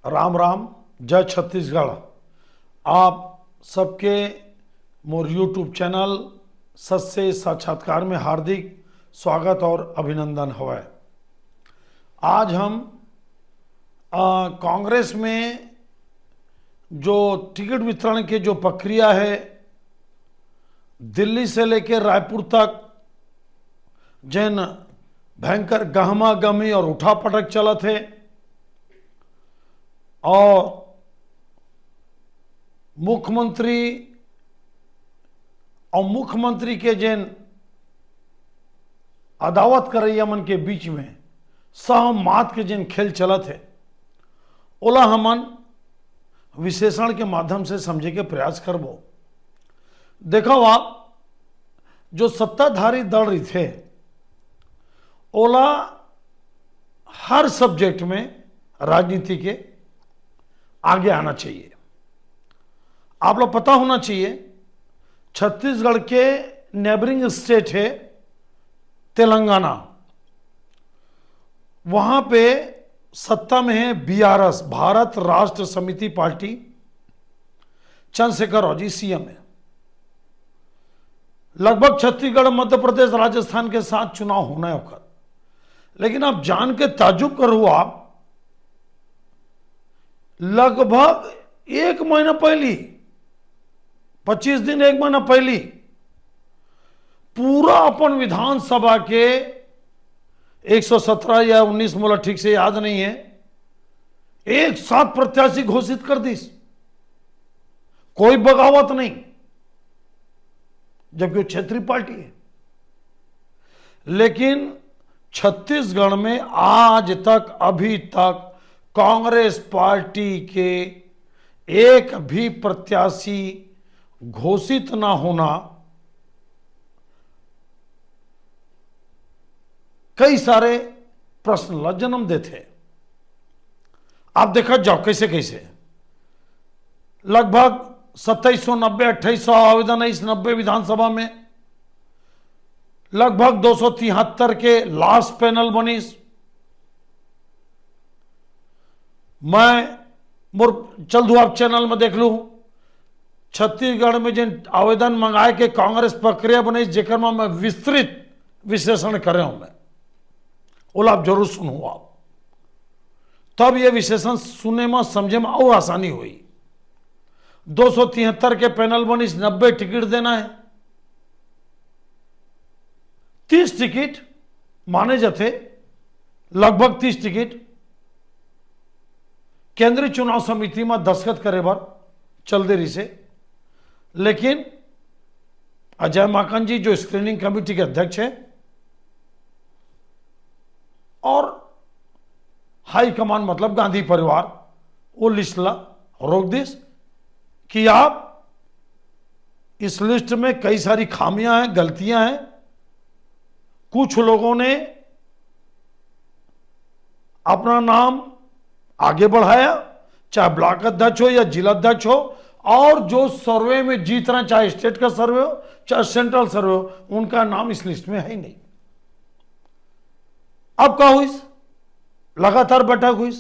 राम राम। जय छत्तीसगढ़। आप सबके मोर यूट्यूब चैनल सत्य साक्षात्कार में हार्दिक स्वागत और अभिनंदन है। आज हम कांग्रेस में जो टिकट वितरण की जो प्रक्रिया है, दिल्ली से लेकर रायपुर तक जैन भयंकर गहमा गहमी और उठापटक चला थे और मुख्यमंत्री के जैन अदावत करैया मन के बीच में सहमात के जैन खेल चला थे, ओला हमन विश्लेषण के माध्यम से समझे के प्रयास करबो। देखो आप, जो सत्ताधारी दल रही थे ओला हर सब्जेक्ट में राजनीति के आगे आना चाहिए। आप लोग पता होना चाहिए, छत्तीसगढ़ के नेबरिंग स्टेट है तेलंगाना, वहां पे सत्ता में है बीआरएस, भारत राष्ट्र समिति पार्टी, चंद्रशेखर जी सीएम है। लगभग छत्तीसगढ़, मध्य प्रदेश, राजस्थान के साथ चुनाव होना है होकर, लेकिन आप जान के ताजुब करो, आप लगभग एक महीना पहली, 25 दिन, एक महीना पहली पूरा अपन विधानसभा के 117 या 19, मुझे ठीक से याद नहीं है, एक साथ प्रत्याशी घोषित कर दी, कोई बगावत नहीं, जबकि वो क्षेत्रीय पार्टी है। लेकिन छत्तीसगढ़ में आज तक, अभी तक कांग्रेस पार्टी के एक भी प्रत्याशी घोषित ना होना कई सारे प्रश्न ला जन्म देते। आप देखा जाओ कैसे कैसे लगभग 2790 2800 आवेदन है इस 90 विधानसभा में, लगभग 273 के लास्ट पैनल बनीस। मैं चल दू आप चैनल में देख लू, छत्तीसगढ़ में जिन आवेदन मंगाए के कांग्रेस प्रक्रिया बनी, जेकर में मैं विस्तृत विश्लेषण करे हूं। मैं ओला आप जरूर सुनो, आप तब यह विश्लेषण सुनने में समझे में और आसानी हुई। 273 के पैनल बनी, 90 टिकट देना है, 30 टिकट माने जाते, लगभग 30 टिकट केंद्रीय चुनाव समिति में दस्तखत करे बार चल दे रही से। लेकिन अजय माकन जी जो स्क्रीनिंग कमेटी के अध्यक्ष है और हाई कमान मतलब गांधी परिवार, वो लिस्ट ला रोक दिस कि आप इस लिस्ट में कई सारी खामियां हैं, गलतियां हैं। कुछ लोगों ने अपना नाम आगे बढ़ाया, चाहे ब्लॉक अध्यक्ष हो या जिला अध्यक्ष हो, और जो सर्वे में जीत रहे, चाहे स्टेट का सर्वे हो चाहे सेंट्रल सर्वे हो, उनका नाम इस लिस्ट में है ही नहीं। अब क्या हुई? लगातार बैठक हुई।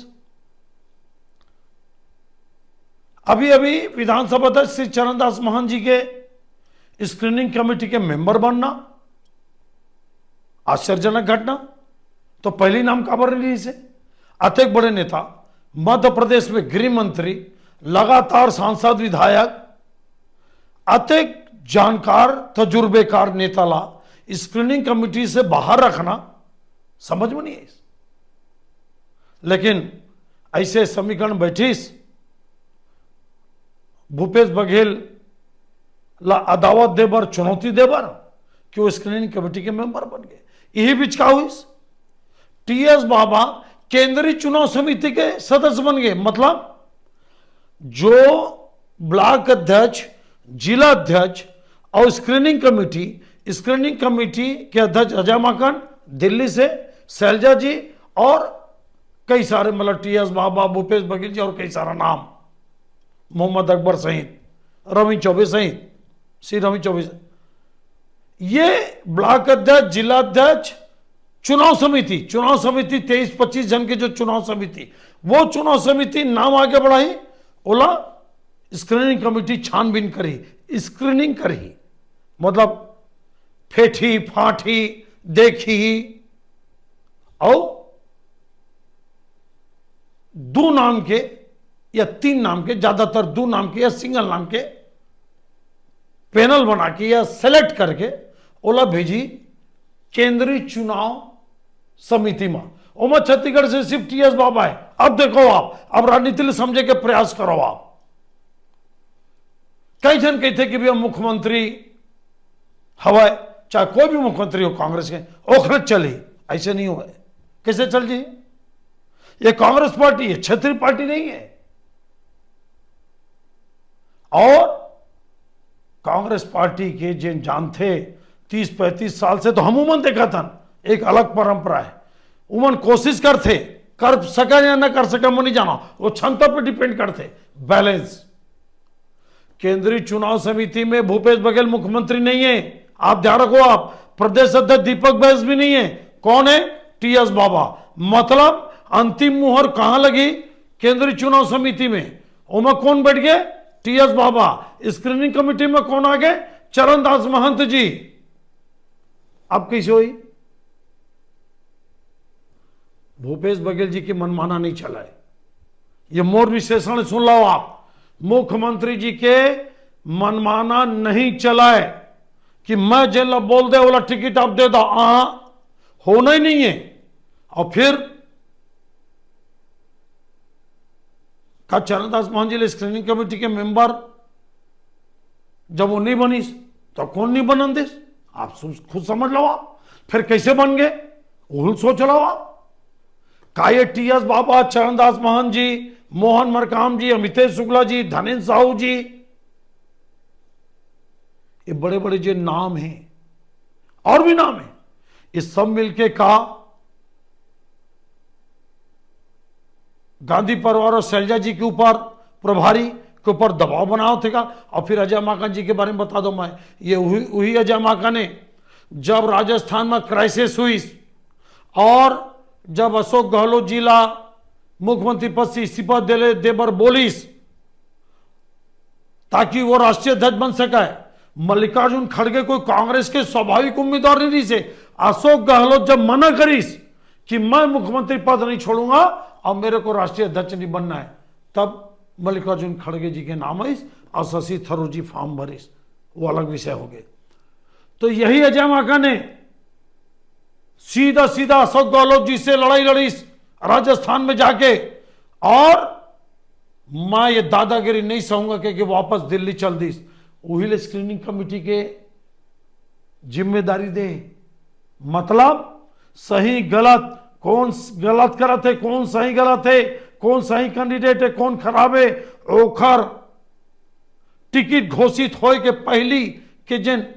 अभी अभी विधानसभा अध्यक्ष श्री चरणदास महंत जी के स्क्रीनिंग कमेटी के मेंबर बनना आश्चर्यजनक घटना। तो पहली नाम काबर नहीं से अत्यधिक बड़े नेता, मध्य प्रदेश में गृह मंत्री, लगातार सांसद, विधायक, अत्यधिक जानकार, तजुर्बेकार नेता ला स्क्रीनिंग कमेटी से बाहर रखना समझ में नहीं आई। लेकिन ऐसे समीकरण बैठीस, भूपेश बघेल ला अदावत देबर, चुनौती देबर कि वो स्क्रीनिंग कमेटी के मेंबर बन गए। यही बीच का हुई, टीएस बाबा केंद्रीय चुनाव समिति के सदस्य बन गए। मतलब जो ब्लॉक अध्यक्ष, जिला अध्यक्ष और स्क्रीनिंग कमेटी के अध्यक्ष अजय माकन दिल्ली से, शैलजा जी और कई सारे, मतलब टीएस बाबा, भूपेश बघेल जी और कई सारा नाम, मोहम्मद अकबर सहित, रवि चौबे सहित, श्री रवि चौबे, ये ब्लॉक अध्यक्ष, जिला अध्यक्ष चुनाव समिति 23-25 जन के जो चुनाव समिति, वो चुनाव समिति नाम आगे बढ़ाई, बोला स्क्रीनिंग कमेटी छानबीन करी, स्क्रीनिंग करी, मतलब फेठी फाठी देखी, और 2 नाम के या 3 नाम के, ज्यादातर 2 नाम के या सिंगल नाम के पैनल बना के या सेलेक्ट करके ओला भेजी केंद्रीय चुनाव समिति में। ओमा छत्तीसगढ़ से सिर्फ टीएस बाबा है। अब देखो आप, अब राजनीति समझे के प्रयास करो आप। कई जन कहते कि भैया मुख्यमंत्री हवा, चाहे कोई भी मुख्यमंत्री हो कांग्रेस के, ओखरत चली, ऐसे नहीं हुआ। कैसे चल जी? ये कांग्रेस पार्टी है, क्षेत्रीय पार्टी नहीं है। और कांग्रेस पार्टी के जिन जान थे 30-35 साल से, तो हम उमन देखा था, एक अलग परंपरा है। उमन कोशिश करते, कर सका या ना कर सका मैं नहीं जाना, वो क्षमता पर डिपेंड करते, बैलेंस। केंद्रीय चुनाव समिति में भूपेश बघेल मुख्यमंत्री नहीं है, आप ध्यान रखो। आप प्रदेश अध्यक्ष दीपक बैस भी नहीं है। कौन है? टीएस बाबा। मतलब अंतिम मुहर कहां लगी? केंद्रीय चुनाव समिति में। उमा कौन बैठ गए? टीएस बाबा। स्क्रीनिंग कमेटी में कौन आ गए? चरणदास महंत जी। अब कैसे हुई? भूपेश बघेल जी की मनमाना नहीं चला है। ये मोर विशेषण सुन लो आप, मुख्यमंत्री जी के मनमाना नहीं चला है कि मैं जेल बोल दे वाला टिकट आप दे दो, होना ही नहीं है। और फिर का चरणदास मोहन जी स्क्रीनिंग कमेटी के मेंबर जब वो नहीं बनी तो कौन नहीं बनन दे? आप खुद समझ लो। आप फिर कैसे बन गए? उल सोच लो आप। का ये टीएस बाबा, चरणदास मोहन जी, मोहन मरकाम जी, अमितेश शुक्ला जी, धनेन्द्र साहू जी, ये बड़े बड़े जो नाम हैं, और भी नाम है, इस सब मिलके का गांधी परिवार और शैलजा जी के ऊपर, प्रभारी के ऊपर दबाव बनाओ थे का। और फिर अजय माकन जी के बारे में बता दो मैं, ये वही अजय माकन ने जब राजस्थान में क्राइसिस हुई और जब अशोक गहलोत जिला मुख्यमंत्री पद से इस्तीफा देबर बोलिस ताकि वो राष्ट्रीय अध्यक्ष बन सके, मल्लिकार्जुन खड़गे कोई कांग्रेस के स्वाभाविक उम्मीदवार नहीं से। अशोक गहलोत जब मना करीस कि मैं मुख्यमंत्री पद नहीं छोड़ूंगा और मेरे को राष्ट्रीय अध्यक्ष नहीं बनना है, तब मल्लिकार्जुन खड़गे जी के नाम आई और शशि थरूर जी फॉर्म भरिस, वो अलग विषय हो गए। तो यही अजय माकन ने सीधा सीधा अशोक गहलोत जी से लड़ाई लड़ी राजस्थान में जाके, और मैं ये दादागिरी नहीं सहूंगा कि वापस दिल्ली चल दी। वही स्क्रीनिंग कमेटी के जिम्मेदारी दे, मतलब सही गलत, कौन गलत करत है, कौन सही गलत है, कौन सही कैंडिडेट है, कौन खराब है, ओखर टिकट घोषित होए के पहली के जिन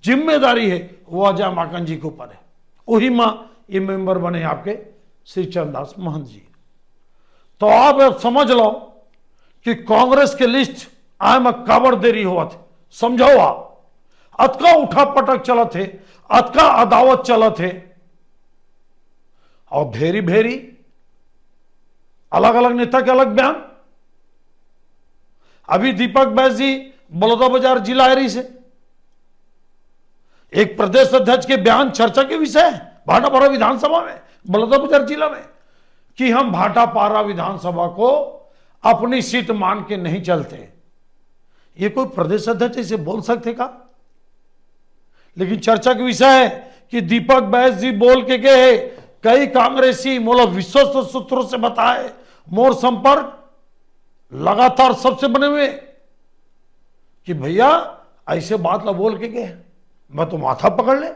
जिम्मेदारी है वो अजय माकन जी के ऊपर है। वही मां ये मेंबर बने आपके श्री चरणदास महंत जी। तो आप समझ लो कि कांग्रेस के लिस्ट आए में काबर देरी हुआ थे, समझो आप। अतका उठा पटक चला थे, अतका अदावत चला थे, और भेरी भेरी अलग अलग नेता के अलग बयान। अभी दीपक बैस जी बलौदाबाजार जिला एरी से एक प्रदेश अध्यक्ष के बयान चर्चा के विषय है भाटापारा विधानसभा में, बलौदाबाजार जिला में, कि हम भाटापारा विधानसभा को अपनी सीट मान के नहीं चलते। ये कोई प्रदेश अध्यक्ष इसे बोल सकते का? लेकिन चर्चा का विषय है कि दीपक बैस जी बोल के गए, कई कांग्रेसी मोला विश्वस्त सूत्रों से बताए, मोर संपर्क लगातार सबसे बने हुए, कि भैया ऐसे बात ला बोल के गए, मैं तो माथा पकड़ ले।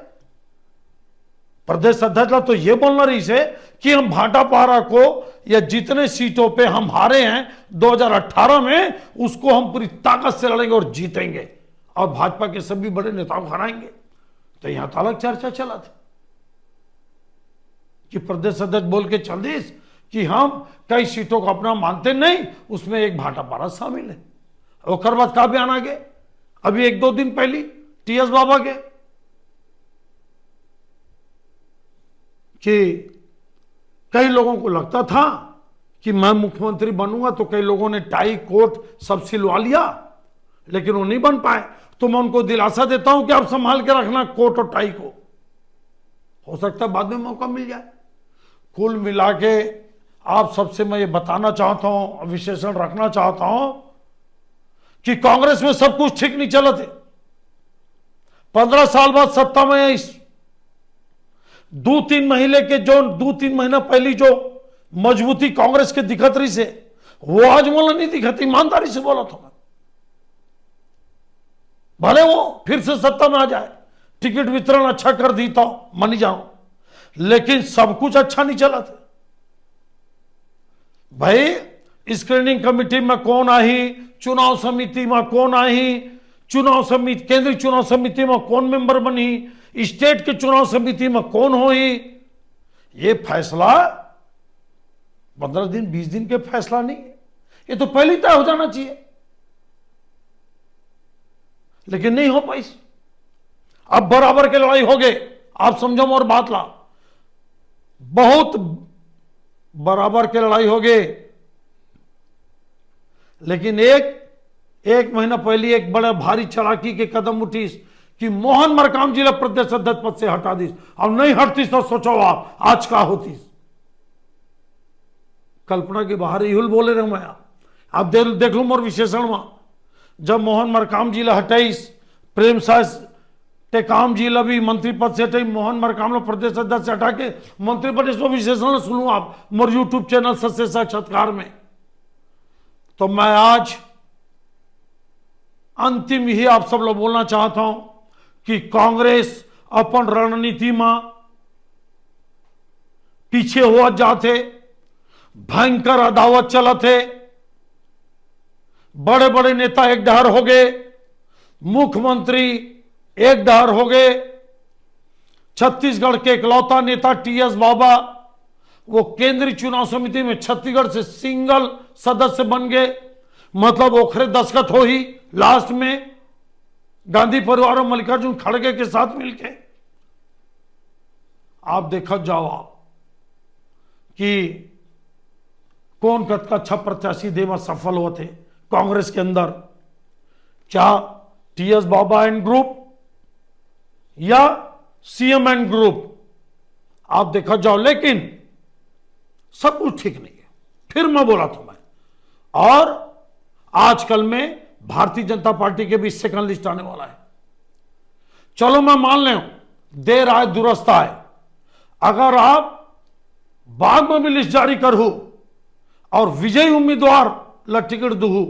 प्रदेश अध्यक्ष ला तो ये बोलना रही से कि हम भाटापारा को या जितने सीटों पे हम हारे हैं 2018 में, उसको हम पूरी ताकत से लड़ेंगे और जीतेंगे और भाजपा के सभी बड़े नेताओं को हराएंगे। तो यहां तो अलग चर्चा चला था कि प्रदेश अध्यक्ष बोल के चल दी कि हम कई सीटों को अपना मानते नहीं, उसमें एक भाटापारा शामिल है। और बाद का बयान आ गए अभी 1-2 दिन पहले टीएस बाबा के, कि कई लोगों को लगता था कि मैं मुख्यमंत्री बनूंगा, तो कई लोगों ने टाई कोट सब सिलवा लिया, लेकिन वो नहीं बन पाए। तो मैं उनको दिलासा देता हूं कि आप संभाल के रखना कोट और टाई को, हो सकता है बाद में मौका मिल जाए। कुल मिला के आप सबसे मैं ये बताना चाहता हूं, विशेषण रखना चाहता हूं कि कांग्रेस में सब कुछ ठीक नहीं चला थे। 15 साल बाद सत्ता में इस 2-3 महीना पहली जो मजबूती कांग्रेस के दिखत रही से, वो आज मोला नहीं दिखती। ईमानदारी से बोला था मैं, भले वो फिर से सत्ता में आ जाए, टिकट वितरण अच्छा कर दी तो मानी जाऊं, लेकिन सब कुछ अच्छा नहीं चला था भाई। स्क्रीनिंग कमेटी में कौन आई, चुनाव समिति में कौन आई, केंद्रीय चुनाव समिति में कौन मेंबर बनी, स्टेट के चुनाव समिति में कौन हुई, ये फैसला 15 दिन 20 दिन के फैसला नहीं है, ये तो पहले तय हो जाना चाहिए, लेकिन नहीं हो पाई। अब बराबर के लड़ाई हो गए, आप समझो और बात ला, बहुत बराबर के लड़ाई हो गए। लेकिन एक महीना पहले एक बड़ा भारी चालाकी के कदम उठी कि मोहन मरकाम जिला प्रदेश अध्यक्ष पद से हटा दी। अब नहीं हटती तो सोचो आप आज का होती, कल्पना के बाहर इहुल बोले रहे मैं। आप देख लो मोर विशेषण में, जब मोहन मरकाम जिला हटाईस, प्रेम सास टेकाम जिला भी मंत्री पद से हटाई, मोहन मरकाम प्रदेश अध्यक्ष से हटा के मंत्री पद, इसको विशेषण सुनो आप मोर यूट्यूब चैनल सत्य साक्षात्कार में। तो मैं आज अंतिम ही आप सब लोग बोलना चाहता हूं कि कांग्रेस अपन रणनीति में पीछे हुआ जाते, भयंकर अदावत चलते, बड़े बड़े नेता एक डहर हो गए, मुख्यमंत्री एक डहर हो गए। छत्तीसगढ़ के इकलौता नेता टीएस बाबा, वो केंद्रीय चुनाव समिति में छत्तीसगढ़ से सिंगल सदस्य बन गए, मतलब ओखरे दस्तखत हो ही लास्ट में गांधी परिवार और मल्लिकार्जुन खड़गे के साथ मिलके। आप देखा जाओ आप कि कौन कतका अच्छा प्रत्याशी देवा सफल हुए थे कांग्रेस के अंदर, क्या टीएस बाबा एंड ग्रुप या सीएम एंड ग्रुप, आप देखा जाओ। लेकिन सब कुछ ठीक नहीं है, फिर मैं बोला था मैं। और आजकल में भारतीय जनता पार्टी के भी सेकंड लिस्ट आने वाला है। चलो मैं मान लें देर आए दुरुस्त आए, अगर आप बाद में भी लिस्ट जारी करूं और विजयी उम्मीदवार ला टिकट दूं,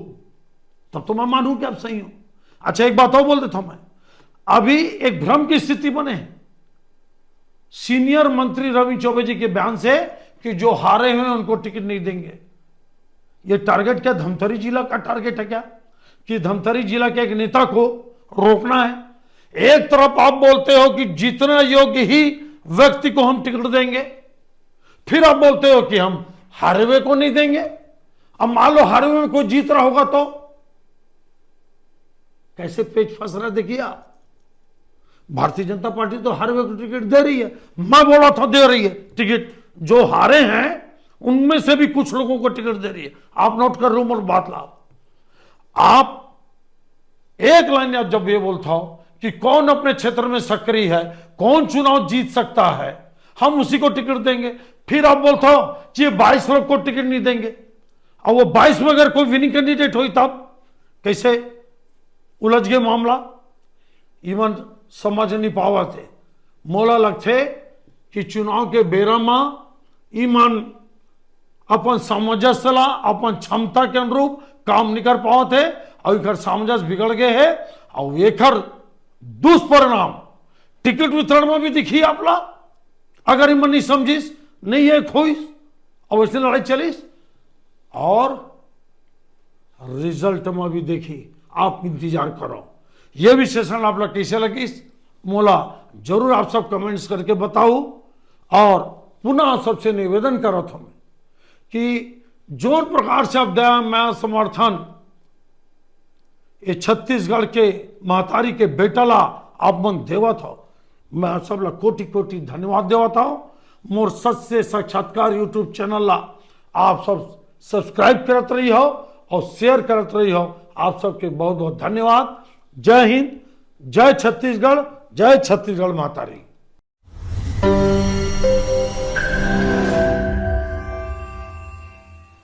तब तो मैं मानूं कि आप सही हो। अच्छा एक बात और बोल देता हूं मैं, अभी एक भ्रम की स्थिति बने है सीनियर मंत्री रवि चौबे जी के बयान से कि जो हारे हुए उनको टिकट नहीं देंगे। ये टारगेट क्या धमतरी जिला का टारगेट है क्या, कि धमतरी जिला के एक नेता को रोकना है? एक तरफ आप बोलते हो कि जितना योग्य ही व्यक्ति को हम टिकट देंगे, फिर आप बोलते हो कि हम हारे हुए को नहीं देंगे। अब मान लो हारे हुए में कोई जीत रहा होगा तो कैसे पेच फंस रहा है, देखिए आप। भारतीय जनता पार्टी तो हारे हुए को टिकट दे रही है, मैं बोला था दे रही है टिकट, जो हारे हैं उनमें से भी कुछ लोगों को टिकट दे रही है। आप नोट कर लो और बात लाओ। आप एक लाइन आप जब ये बोलता हो कि कौन अपने क्षेत्र में सक्रिय है, कौन चुनाव जीत सकता है, हम उसी को टिकट देंगे, फिर आप बोलते हो कि 22 लोग को टिकट नहीं देंगे। और वो 22 में अगर कोई विनिंग कैंडिडेट हुई तब कैसे उलझ गए मामला, इवन समझ नहीं पावा थे। मोला लगते कि चुनाव के बेरा में ईमान अपन सामंजस्य ला, अपन क्षमता के अनुरूप काम नहीं कर पाओ थे, और एक सामंजस्य बिगड़ गए है। और एक दुष्परिणाम टिकट वितरण में भी दिखी आप ला, अगर इमन नहीं समझिस, नहीं है खोइस और वैसे लड़ाई चलीस, और रिजल्ट में भी देखी। आप इंतजार करो। यह विशेषण आप लोग कैसे लगी मोला जरूर आप सब कमेंट्स करके बताओ। और पुनः सबसे निवेदन करो था मैं कि जो प्रकार से आप दया मैं समर्थन ये छत्तीसगढ़ के महतारी के बेटला आप मन देवा था, मैं सब लोग कोटि कोटि धन्यवाद देवा था। मोर सत्य साक्षात्कार यूट्यूब चैनल ला आप सब सब्सक्राइब करत रही हो और शेयर करत रही हो। आप सबके बहुत बहुत धन्यवाद। जय हिंद, जय छत्तीसगढ़, जय छत्तीसगढ़ माता री।